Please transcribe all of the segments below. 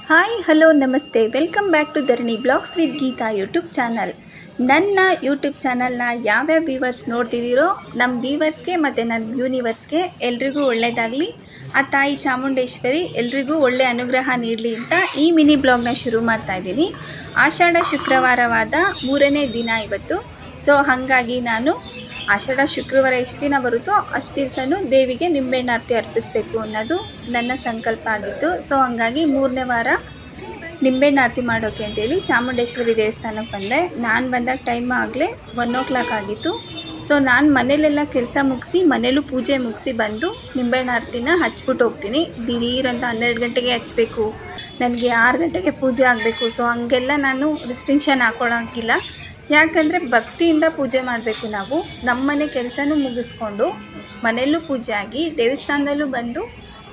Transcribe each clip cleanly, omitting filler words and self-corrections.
Hi hello ನಮಸ್ತೆ, welcome back to Dharani blogs with Geeta YouTube channel. ನನ್ನ YouTube ಚಾನಲ್ನ ಯಾವ್ಯಾವ ವ್ಯೂವರ್ಸ್ ನೋಡ್ತಿದ್ದೀರೋ ನಮ್ಮ ವ್ಯೂವರ್ಸ್ಗೆ ಮತ್ತು ನನ್ನ ಯೂನಿವರ್ಸ್ಗೆ ಎಲ್ರಿಗೂ ಒಳ್ಳೆಯದಾಗಲಿ. ಆ ತಾಯಿ ಚಾಮುಂಡೇಶ್ವರಿ ಎಲ್ರಿಗೂ ಒಳ್ಳೆ ಅನುಗ್ರಹ ನೀಡಲಿ ಅಂತ ಈ ಮಿನಿ ಬ್ಲಾಗ್ನ ಶುರು ಮಾಡ್ತಾಯಿದ್ದೀನಿ. ಆಷಾಢ ಶುಕ್ರವಾರವಾದ 3ನೇ ದಿನ ಇವತ್ತು. ಸೊ ಹಾಗಾಗಿ ನಾನು ಆಷಾಢ ಶುಕ್ರವಾರ ಎಷ್ಟು ದಿನ ಬರುತ್ತೋ ಅಷ್ಟು ದಿವಸನೂ ದೇವಿಗೆ ನಿಂಬೆಹಣ್ಣು ಆರತಿ ಅರ್ಪಿಸಬೇಕು ಅನ್ನೋದು ನನ್ನ ಸಂಕಲ್ಪ ಆಗಿತ್ತು. ಸೊ ಹಾಗಾಗಿ 3ನೇ ವಾರ ನಿಂಬೆಹಣ್ಣು ಆರತಿ ಮಾಡೋಕ್ಕೆ ಅಂತೇಳಿ ಚಾಮುಂಡೇಶ್ವರಿ ದೇವಸ್ಥಾನಕ್ಕೆ ಬಂದೆ. ನಾನು ಬಂದಾಗ ಟೈಮ್ ಆಗಲೇ 1 ಆಗಿತ್ತು. ಸೊ ನಾನು ಮನೇಲೆಲ್ಲ ಕೆಲಸ ಮುಗಿಸಿ ಮನೇಲೂ ಪೂಜೆ ಮುಗಿಸಿ ಬಂದು ನಿಂಬೆಹಣ್ಣು ಆರತಿನ ಹಚ್ಬಿಟ್ಟು ಹೋಗ್ತೀನಿ. ದಿಢೀರಂತ 12 ಗಂಟೆಗೆ ಹಚ್ಚಬೇಕು, ನನಗೆ 6 ಗಂಟೆಗೆ ಪೂಜೆ ಆಗಬೇಕು. ಸೊ ಹಂಗೆಲ್ಲ ನಾನು ರಿಸ್ಟ್ರಿಕ್ಷನ್ ಹಾಕ್ಕೊಳ್ಳೋಂಗಿಲ್ಲ. ಯಾಕಂದರೆ ಭಕ್ತಿಯಿಂದ ಪೂಜೆ ಮಾಡಬೇಕು. ನಾವು ನಮ್ಮನೆ ಕೆಲಸನೂ ಮುಗಿಸ್ಕೊಂಡು ಮನೆಯಲ್ಲೂ ಪೂಜೆ ಆಗಿ ದೇವಸ್ಥಾನದಲ್ಲೂ ಬಂದು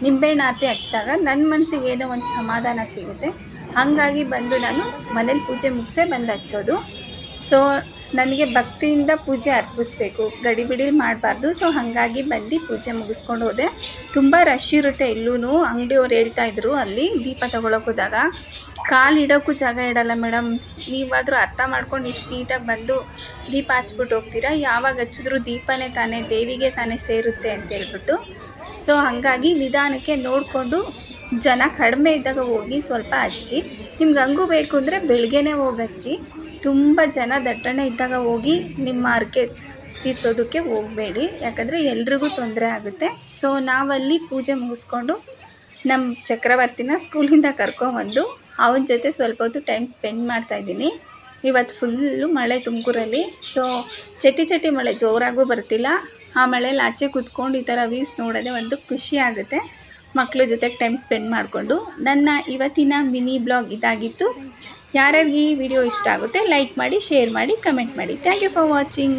ನಿಂಬೆಹಣ್ಣು ಆರತಿ ಹಚ್ಚಿದಾಗ ನನ್ನ ಮನಸ್ಸಿಗೆ ಏನೋ ಒಂದು ಸಮಾಧಾನ ಸಿಗುತ್ತೆ. ಹಾಗಾಗಿ ಬಂದು ನಾನು ಮನೇಲಿ ಪೂಜೆ ಮುಗಿಸೇ ಬಂದು ಹಚ್ಚೋದು. ಸೊ ನನಗೆ ಭಕ್ತಿಯಿಂದ ಪೂಜೆ ಅರ್ಪಿಸ್ಬೇಕು, ಗಡಿಬಿಡಿ ಮಾಡಬಾರ್ದು. ಸೊ ಹಾಗಾಗಿ ಬಂದು ಪೂಜೆ ಮುಗಿಸ್ಕೊಂಡು ಹೋದೆ. ತುಂಬ ರಶ್ ಇರುತ್ತೆ ಎಲ್ಲೂ. ಅಂಗಡಿಯವ್ರು ಹೇಳ್ತಾಯಿದ್ರು ಅಲ್ಲಿ ದೀಪ ತೊಗೊಳಕ್ಕೆ ಹೋದಾಗ ಕಾಲಿಡೋಕ್ಕೂ ಜಾಗ ಇಡಲ್ಲ ಮೇಡಮ್, ನೀವಾದರೂ ಅರ್ಥ ಮಾಡ್ಕೊಂಡು ಇಷ್ಟು ನೀಟಾಗಿ ಬಂದು ದೀಪ ಹಚ್ಬಿಟ್ಟು ಹೋಗ್ತೀರಾ, ಯಾವಾಗ ಹಚ್ಚಿದ್ರೂ ದೀಪನೇ ತಾನೇ, ದೇವಿಗೆ ತಾನೇ ಸೇರುತ್ತೆ ಅಂತ ಹೇಳ್ಬಿಟ್ಟು. ಸೊ ಹಾಗಾಗಿ ನಿಧಾನಕ್ಕೆ ನೋಡಿಕೊಂಡು ಜನ ಕಡಿಮೆ ಇದ್ದಾಗ ಹೋಗಿ ಸ್ವಲ್ಪ ಹಚ್ಚಿ. ನಿಮ್ಗೆ ಹಂಗೂ ಬೇಕು ಅಂದರೆ ಬೆಳಗ್ಗೆನೇ ಹೋಗಿ ಹಚ್ಚಿ. ತುಂಬ ಜನ ದಟ್ಟಣೆ ಇದ್ದಾಗ ಹೋಗಿ ನಿಮ್ಮ ಹರಕೆ ತೀರಿಸೋದಕ್ಕೆ ಹೋಗಬೇಡಿ, ಯಾಕಂದರೆ ಎಲ್ರಿಗೂ ತೊಂದರೆ ಆಗುತ್ತೆ. ಸೊ ನಾವಲ್ಲಿ ಪೂಜೆ ಮುಗಿಸ್ಕೊಂಡು ನಮ್ಮ ಚಕ್ರವರ್ತಿನ ಸ್ಕೂಲಿಂದ ಕರ್ಕೊಂಬಂದು ಅವನ ಜೊತೆ ಸ್ವಲ್ಪ ಹೊತ್ತು ಟೈಮ್ ಸ್ಪೆಂಡ್ ಮಾಡ್ತಾಯಿದ್ದೀನಿ. ಇವತ್ತು ಫುಲ್ಲು ಮಳೆ ತುಮಕೂರಲ್ಲಿ. ಸೊ ಚಟಿ ಮಳೆ, ಜೋರಾಗೂ ಬರ್ತಿಲ್ಲ. ಆ ಮಳೇಲಿ ಆಚೆ ಕೂತ್ಕೊಂಡು ಈ ಥರ ವ್ಯೂಸ್ ನೋಡೋದೇ ಒಂದು ಖುಷಿ ಆಗುತ್ತೆ. ಮಕ್ಕಳ ಜೊತೆಗೆ ಟೈಮ್ ಸ್ಪೆಂಡ್ ಮಾಡಿಕೊಂಡು. ನನ್ನ ಇವತ್ತಿನ ಮಿನಿ ಬ್ಲಾಗ್ ಇದಾಗಿತ್ತು. ಯಾರ್ಯಾರಿಗೆ ಈ ವಿಡಿಯೋ ಇಷ್ಟ ಆಗುತ್ತೆ ಲೈಕ್ ಮಾಡಿ, ಶೇರ್ ಮಾಡಿ, ಕಮೆಂಟ್ ಮಾಡಿ. Thank you for watching.